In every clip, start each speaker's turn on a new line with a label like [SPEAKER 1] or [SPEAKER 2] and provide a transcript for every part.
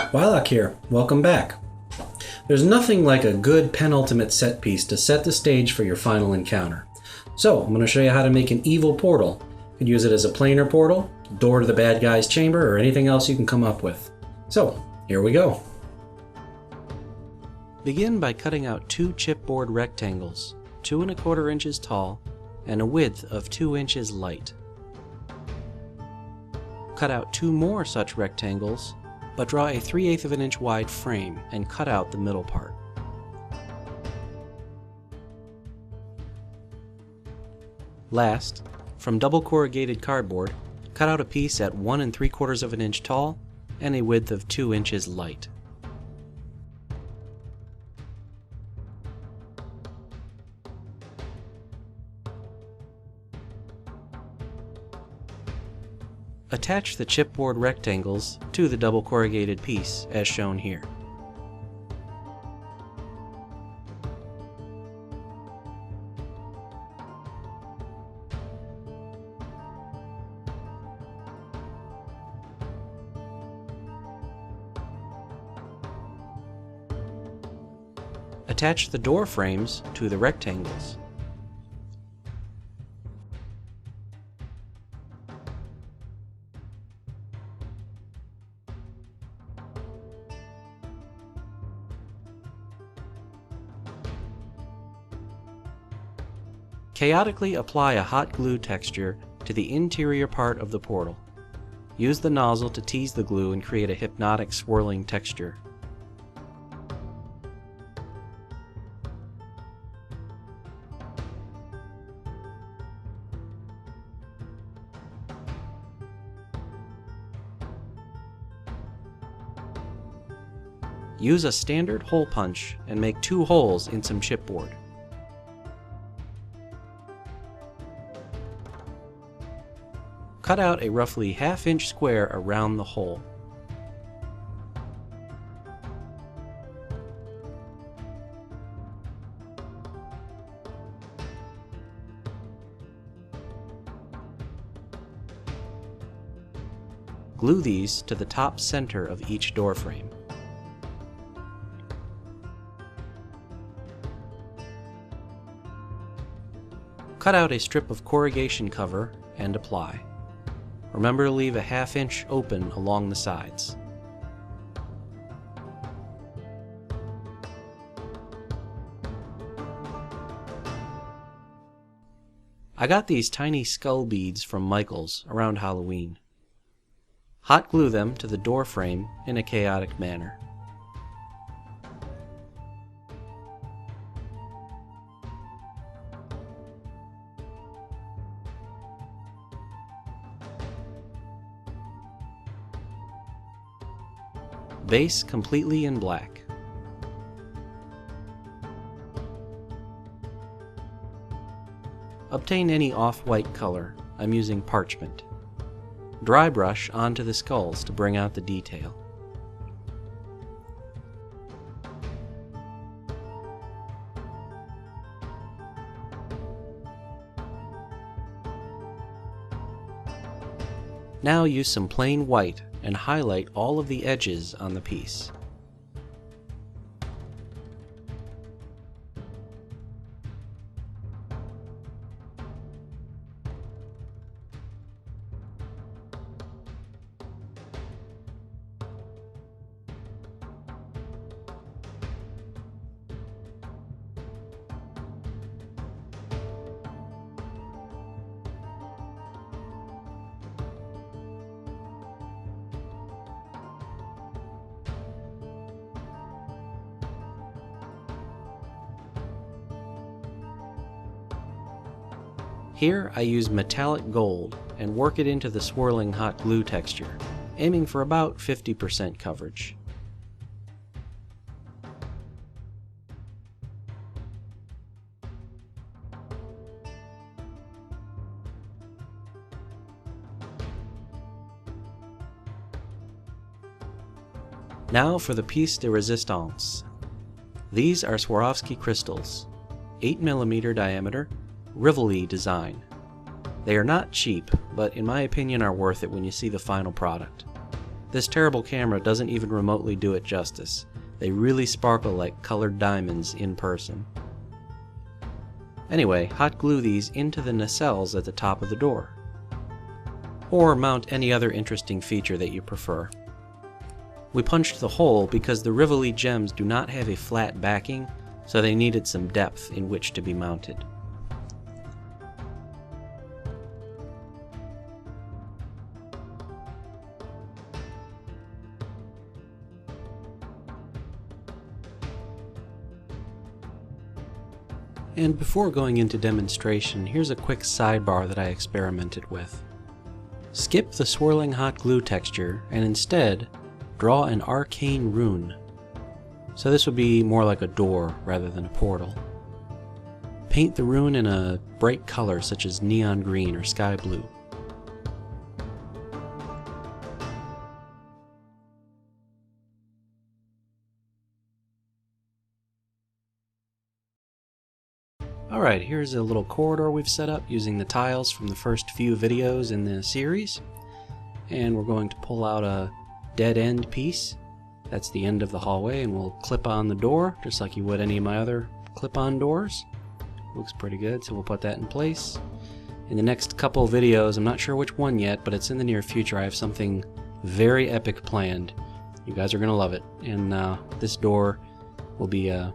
[SPEAKER 1] Wylok here, welcome back. There's nothing like a good penultimate set piece to set the stage for your final encounter. So I'm going to show you how to make an evil portal. You could use it as a planar portal, door to the bad guy's chamber, or anything else you can come up with. So here we go. Begin by cutting out two chipboard rectangles, 2 1/4 inches tall and a width of 2 inches light. Cut out 2 more such rectangles, but draw a 3/8 of an inch wide frame and cut out the middle part. Last, from double corrugated cardboard, cut out a piece at 1 3/4 of an inch tall and a width of 2 inches light. Attach the chipboard rectangles to the double corrugated piece as shown here. Attach the door frames to the rectangles. Chaotically apply a hot glue texture to the interior part of the portal. Use the nozzle to tease the glue and create a hypnotic swirling texture. Use a standard hole punch and make 2 holes in some chipboard. Cut out a roughly 1/2 inch square around the hole. Glue these to the top center of each door frame. Cut out a strip of corrugation cover and apply. Remember to leave a 1/2 inch open along the sides. I got these tiny skull beads from Michael's around Halloween. Hot glue them to the door frame in a chaotic manner. Base completely in black. Obtain any off-white color. I'm using parchment. Dry brush onto the skulls to bring out the detail. Now use some plain white and highlight all of the edges on the piece. Here I use metallic gold and work it into the swirling hot glue texture, aiming for about 50% coverage. Now for the piece de resistance. These are Swarovski crystals, 8mm diameter, Rivoli design. They are not cheap, but in my opinion are worth it when you see the final product. This terrible camera doesn't even remotely do it justice. They really sparkle like colored diamonds in person. Anyway, hot glue these into the nacelles at the top of the door. Or mount any other interesting feature that you prefer. We punched the hole because the Rivoli gems do not have a flat backing, so they needed some depth in which to be mounted. And before going into demonstration, here's a quick sidebar that I experimented with. Skip the swirling hot glue texture and instead draw an arcane rune. So this would be more like a door rather than a portal. Paint the rune in a bright color such as neon green or sky blue. Alright, here's a little corridor we've set up using the tiles from the first few videos in the series. And we're going to pull out a dead end piece. That's the end of the hallway, and we'll clip on the door just like you would any of my other clip-on doors. Looks pretty good, so we'll put that in place. In the next couple videos, I'm not sure which one yet, but it's in the near future, I have something very epic planned. You guys are going to love it, and this door will be a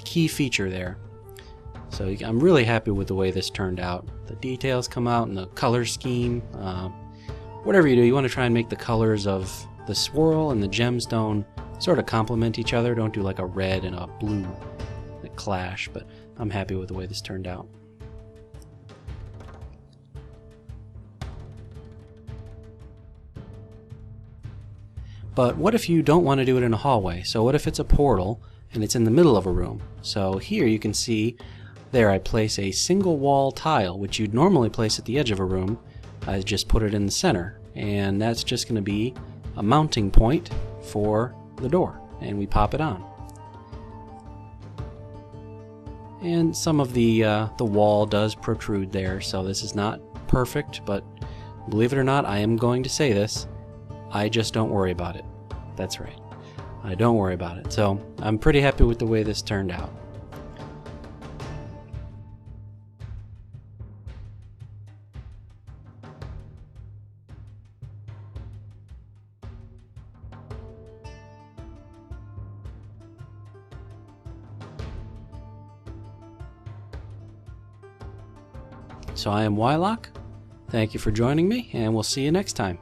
[SPEAKER 1] key feature there. So I'm really happy with the way this turned out. The details come out and the color scheme. Whatever you do, you want to try and make the colors of the swirl and the gemstone sort of complement each other. Don't do like a red and a blue that clash, but I'm happy with the way this turned out. But what if you don't want to do it in a hallway? So what if it's a portal and it's in the middle of a room? So here you can see there I place a single wall tile, which you'd normally place at the edge of a room. I just put it in the center, and that's just going to be a mounting point for the door, and we pop it on. And some of the wall does protrude there, so this is not perfect, but believe it or not, I am going to say this, I just don't worry about it. That's right, I don't worry about it. So I'm pretty happy with the way this turned out. So I am Wylock. Thank you for joining me, and we'll see you next time.